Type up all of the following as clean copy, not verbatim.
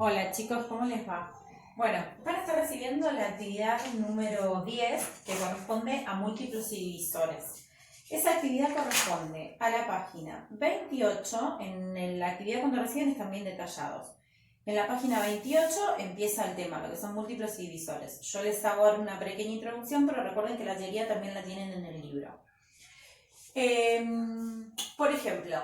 Hola chicos, ¿cómo les va? Bueno, van a estar recibiendo la actividad número 10 que corresponde a múltiplos y divisores. Esa actividad corresponde a la página 28, en la actividad cuando reciben están bien detallados. En la página 28 empieza el tema, lo que son múltiplos y divisores. Yo les hago ahora una pequeña introducción, pero recuerden que la teoría también la tienen en el libro. Por ejemplo,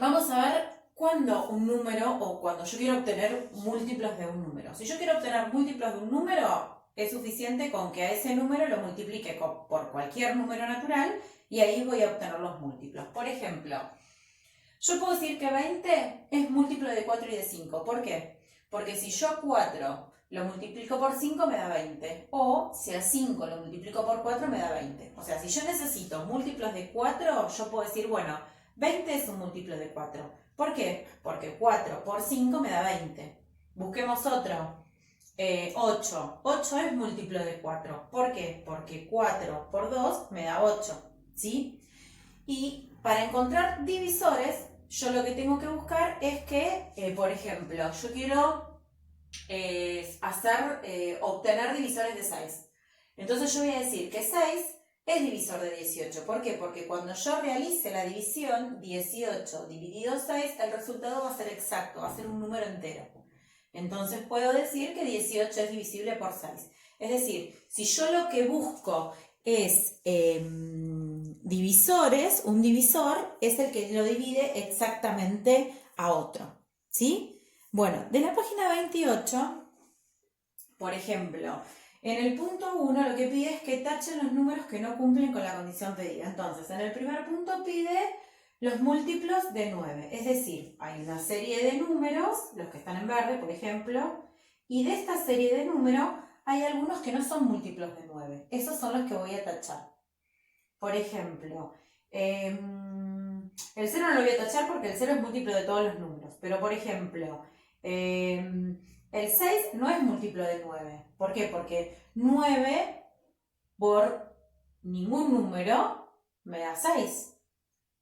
vamos a ver cuando un número o cuando yo quiero obtener múltiplos de un número. Si yo quiero obtener múltiplos de un número, es suficiente con que a ese número lo multiplique por cualquier número natural y ahí voy a obtener los múltiplos. Por ejemplo, yo puedo decir que 20 es múltiplo de 4 y de 5. ¿Por qué? Porque si yo a 4 lo multiplico por 5 me da 20. O si a 5 lo multiplico por 4 me da 20. O sea, si yo necesito múltiplos de 4, yo puedo decir, bueno, 20 es un múltiplo de 4. ¿Por qué? Porque 4 por 5 me da 20. Busquemos otro. 8. 8 es múltiplo de 4. ¿Por qué? Porque 4 por 2 me da 8. ¿Sí? Y para encontrar divisores, yo lo que tengo que buscar es que, por ejemplo, yo quiero obtener divisores de 6. Entonces yo voy a decir que 6 es divisor de 18. ¿Por qué? Porque cuando yo realice la división, 18 dividido 6, el resultado va a ser exacto, va a ser un número entero. Entonces puedo decir que 18 es divisible por 6. Es decir, si yo lo que busco es divisores, un divisor es el que lo divide exactamente a otro. ¿Sí? Bueno, de la página 28, por ejemplo, en el punto 1 lo que pide es que tachen los números que no cumplen con la condición pedida. Entonces, en el primer punto pide los múltiplos de 9. Es decir, hay una serie de números, los que están en verde, por ejemplo, y de esta serie de números hay algunos que no son múltiplos de 9. Esos son los que voy a tachar. Por ejemplo, el 0 no lo voy a tachar porque el 0 es múltiplo de todos los números. Pero, por ejemplo, el 6 no es múltiplo de 9. ¿Por qué? Porque 9 por ningún número me da 6.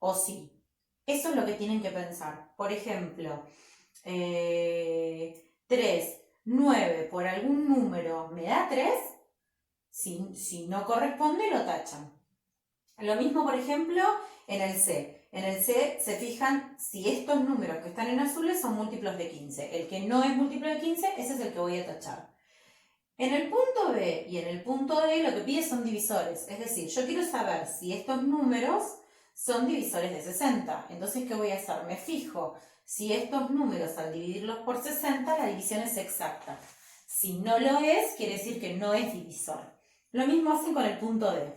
¿O sí? Eso es lo que tienen que pensar. Por ejemplo, 3, 9 por algún número me da 3. Si no corresponde, lo tachan. Lo mismo, por ejemplo, en el C. En el C se fijan si estos números que están en azules son múltiplos de 15. El que no es múltiplo de 15, ese es el que voy a tachar. En el punto B y en el punto D lo que pide son divisores. Es decir, yo quiero saber si estos números son divisores de 60. Entonces, ¿qué voy a hacer? Me fijo si estos números al dividirlos por 60, la división es exacta. Si no lo es, quiere decir que no es divisor. Lo mismo hacen con el punto D.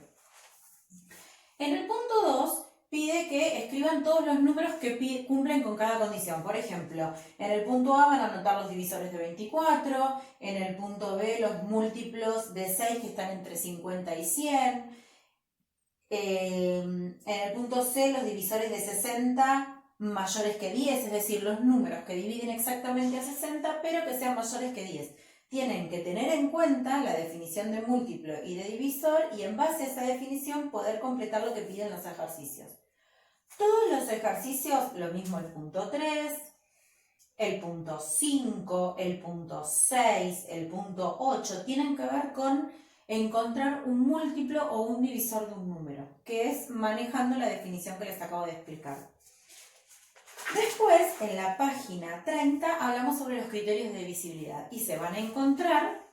En el punto 2 pide que escriban todos los números que cumplen con cada condición. Por ejemplo, en el punto A van a anotar los divisores de 24, en el punto B los múltiplos de 6 que están entre 50 y 100, en el punto C los divisores de 60 mayores que 10, es decir, los números que dividen exactamente a 60 pero que sean mayores que 10. Tienen que tener en cuenta la definición de múltiplo y de divisor y en base a esa definición poder completar lo que piden los ejercicios. Todos los ejercicios, lo mismo el punto 3, el punto 5, el punto 6, el punto 8, tienen que ver con encontrar un múltiplo o un divisor de un número, que es manejando la definición que les acabo de explicar. Después, en la página 30, hablamos sobre los criterios de divisibilidad y se van a encontrar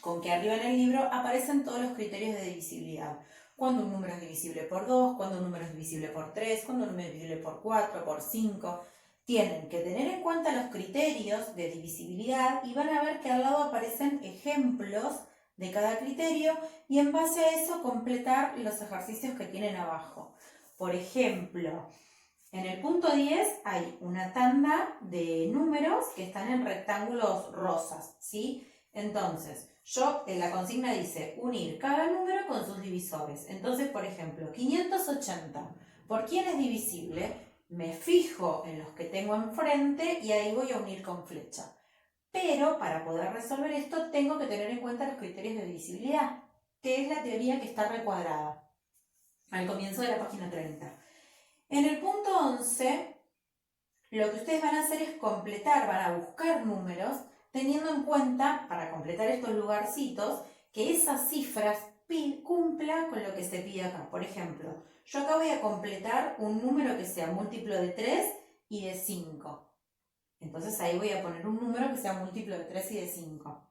con que arriba en el libro aparecen todos los criterios de divisibilidad. Cuando un número es divisible por 2, cuando un número es divisible por 3, cuando un número es divisible por 4, por 5. Tienen que tener en cuenta los criterios de divisibilidad y van a ver que al lado aparecen ejemplos de cada criterio y en base a eso completar los ejercicios que tienen abajo. Por ejemplo, en el punto 10 hay una tanda de números que están en rectángulos rosas, ¿sí? Entonces, en la consigna dice unir cada número con sus divisores. Entonces, por ejemplo, 580, ¿por quién es divisible? Me fijo en los que tengo enfrente y ahí voy a unir con flecha. Pero para poder resolver esto tengo que tener en cuenta los criterios de divisibilidad, que es la teoría que está recuadrada al comienzo de la página 30. En el punto 11 lo que ustedes van a hacer es completar, van a buscar números, teniendo en cuenta, para completar estos lugarcitos, que esas cifras cumplan con lo que se pide acá. Por ejemplo, yo acá voy a completar un número que sea múltiplo de 3 y de 5. Entonces ahí voy a poner un número que sea múltiplo de 3 y de 5.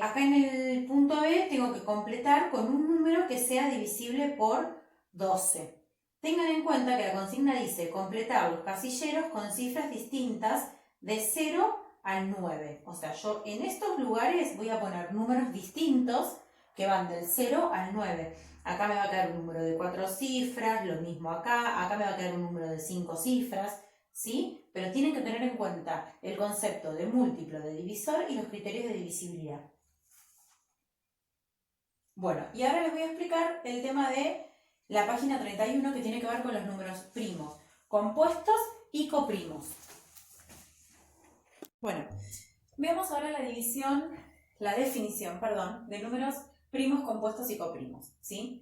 Acá en el punto B tengo que completar con un número que sea divisible por 12. Tengan en cuenta que la consigna dice completar los casilleros con cifras distintas de 0 al 9. O sea, yo en estos lugares voy a poner números distintos que van del 0 al 9. Acá me va a quedar un número de 4 cifras, lo mismo acá me va a quedar un número de 5 cifras, ¿sí? Pero tienen que tener en cuenta el concepto de múltiplo, de divisor y los criterios de divisibilidad. Bueno, y ahora les voy a explicar el tema de la página 31 que tiene que ver con los números primos, compuestos y coprimos. Bueno, veamos ahora la definición de números primos, compuestos y coprimos, ¿sí?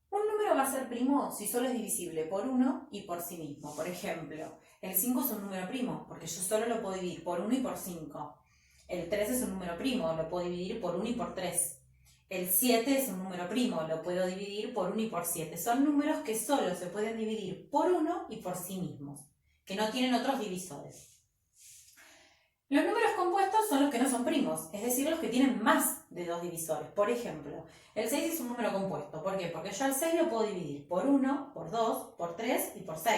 Un número va a ser primo si solo es divisible por 1 y por sí mismo. Por ejemplo, el 5 es un número primo, porque yo solo lo puedo dividir por 1 y por 5. El 3 es un número primo, lo puedo dividir por 1 y por 3. El 7 es un número primo, lo puedo dividir por 1 y por 7. Son números que solo se pueden dividir por 1 y por sí mismos, que no tienen otros divisores. Los números compuestos son los que no son primos, es decir, los que tienen más de 2 divisores. Por ejemplo, el 6 es un número compuesto. ¿Por qué? Porque yo al 6 lo puedo dividir por 1, por 2, por 3 y por 6.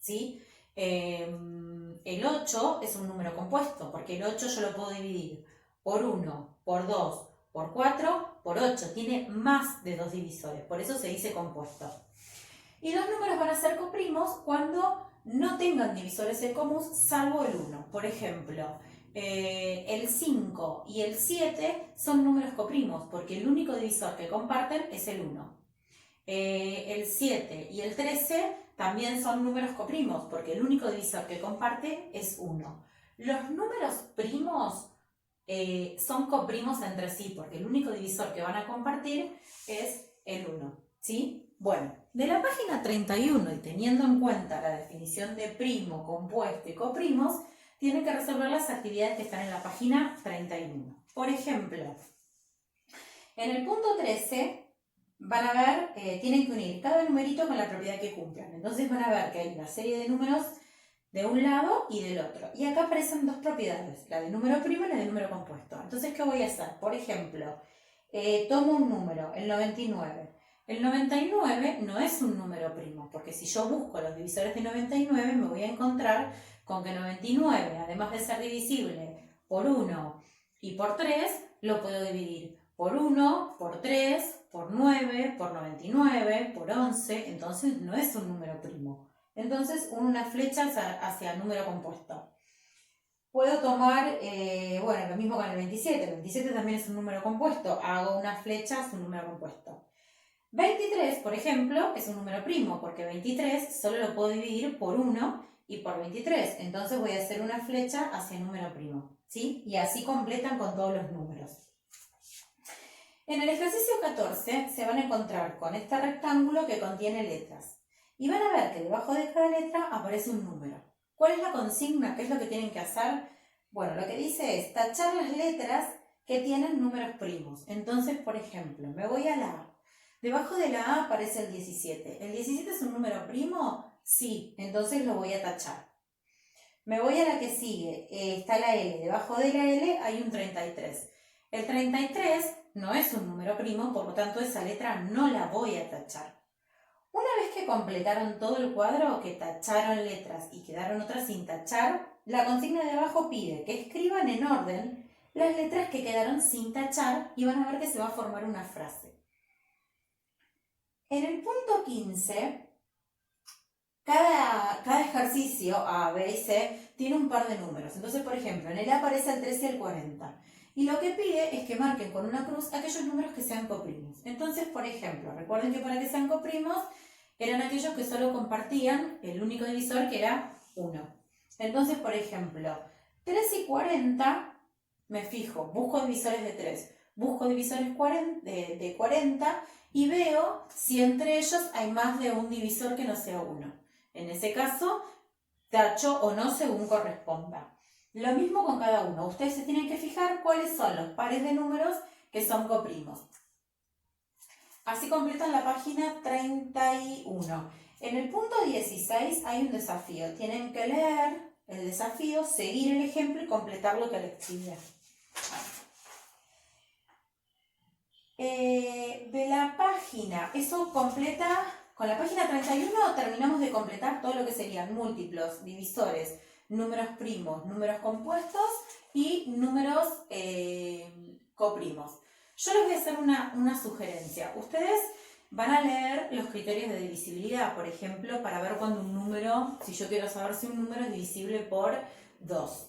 ¿Sí? El 8 es un número compuesto, porque el 8 yo lo puedo dividir por 1, por 2, por 4, por 8. Tiene más de 2 divisores, por eso se dice compuesto. Y los números van a ser coprimos cuando no tengan divisores en común, salvo el 1. Por ejemplo, el 5 y el 7 son números coprimos, porque el único divisor que comparten es el 1. El 7 y el 13 también son números coprimos, porque el único divisor que comparte es 1. Los números primos son coprimos entre sí, porque el único divisor que van a compartir es el 1, ¿sí? Bueno, de la página 31 y teniendo en cuenta la definición de primo, compuesto y coprimos, tienen que resolver las actividades que están en la página 31. Por ejemplo, en el punto 13 van a ver, tienen que unir cada numerito con la propiedad que cumplan. Entonces van a ver que hay una serie de números de un lado y del otro. Y acá aparecen dos propiedades, la de número primo y la de número compuesto. Entonces, ¿qué voy a hacer? Por ejemplo, tomo un número, el 99. El 99 no es un número primo, porque si yo busco los divisores de 99 me voy a encontrar con que 99, además de ser divisible por 1 y por 3, lo puedo dividir por 1, por 3, por 9, por 99, por 11, entonces no es un número primo. Entonces una flecha hacia el número compuesto. Puedo tomar, lo mismo con el 27. El 27 también es un número compuesto. Hago una flecha hacia un número compuesto. 23, por ejemplo, es un número primo, porque 23 solo lo puedo dividir por 1 y por 23. Entonces voy a hacer una flecha hacia el número primo, ¿sí? Y así completan con todos los números. En el ejercicio 14 se van a encontrar con este rectángulo que contiene letras. Y van a ver que debajo de cada letra aparece un número. ¿Cuál es la consigna? ¿Qué es lo que tienen que hacer? Bueno, lo que dice es tachar las letras que tienen números primos. Entonces, por ejemplo, me voy a la A. Debajo de la A aparece el 17. ¿El 17 es un número primo? Sí, entonces lo voy a tachar. Me voy a la que sigue. Está la L. Debajo de la L hay un 33. El 33 no es un número primo, por lo tanto esa letra no la voy a tachar. Una vez que completaron todo el cuadro, que tacharon letras y quedaron otras sin tachar, la consigna de abajo pide que escriban en orden las letras que quedaron sin tachar y van a ver que se va a formar una frase. En el punto 15, cada ejercicio A, B y C tiene un par de números. Entonces, por ejemplo, en el A aparece el 13 y el 40. Y lo que pide es que marquen con una cruz aquellos números que sean coprimos. Entonces, por ejemplo, recuerden que para que sean coprimos eran aquellos que solo compartían el único divisor, que era 1. Entonces, por ejemplo, 3 y 40, me fijo, busco divisores de 3, busco divisores de 40 y veo si entre ellos hay más de un divisor que no sea 1. En ese caso, tacho o no según corresponda. Lo mismo con cada uno. Ustedes se tienen que fijar cuáles son los pares de números que son coprimos. Así completan la página 31. En el punto 16 hay un desafío. Tienen que leer el desafío, seguir el ejemplo y completar lo que les pide. De la página, eso completa, con la página 31 terminamos de completar todo lo que serían múltiplos, divisores, números primos, números compuestos y números coprimos. Yo les voy a hacer una sugerencia. Ustedes van a leer los criterios de divisibilidad, por ejemplo, para ver cuando un número, si yo quiero saber si un número es divisible por 2.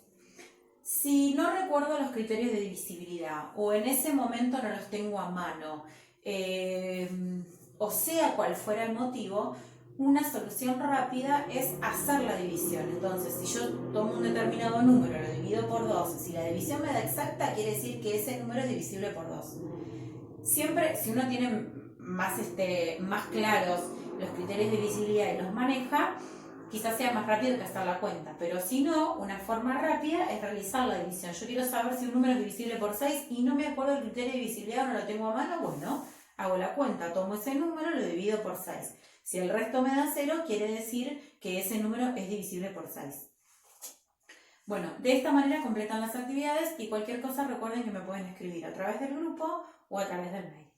Si no recuerdo los criterios de divisibilidad o en ese momento no los tengo a mano, o sea cual fuera el motivo, una solución rápida es hacer la división. Entonces, si yo tomo un determinado número, lo divido por 2, si la división me da exacta, quiere decir que ese número es divisible por 2. Siempre, si uno tiene más claros los criterios de divisibilidad y los maneja, quizás sea más rápido que hacer la cuenta, pero si no, una forma rápida es realizar la división. Yo quiero saber si un número es divisible por 6 y no me acuerdo el criterio de divisibilidad, no lo tengo a mano, bueno, hago la cuenta, tomo ese número, lo divido por 6. Si el resto me da 0, quiere decir que ese número es divisible por 6. Bueno, de esta manera completan las actividades y cualquier cosa recuerden que me pueden escribir a través del grupo o a través del mail.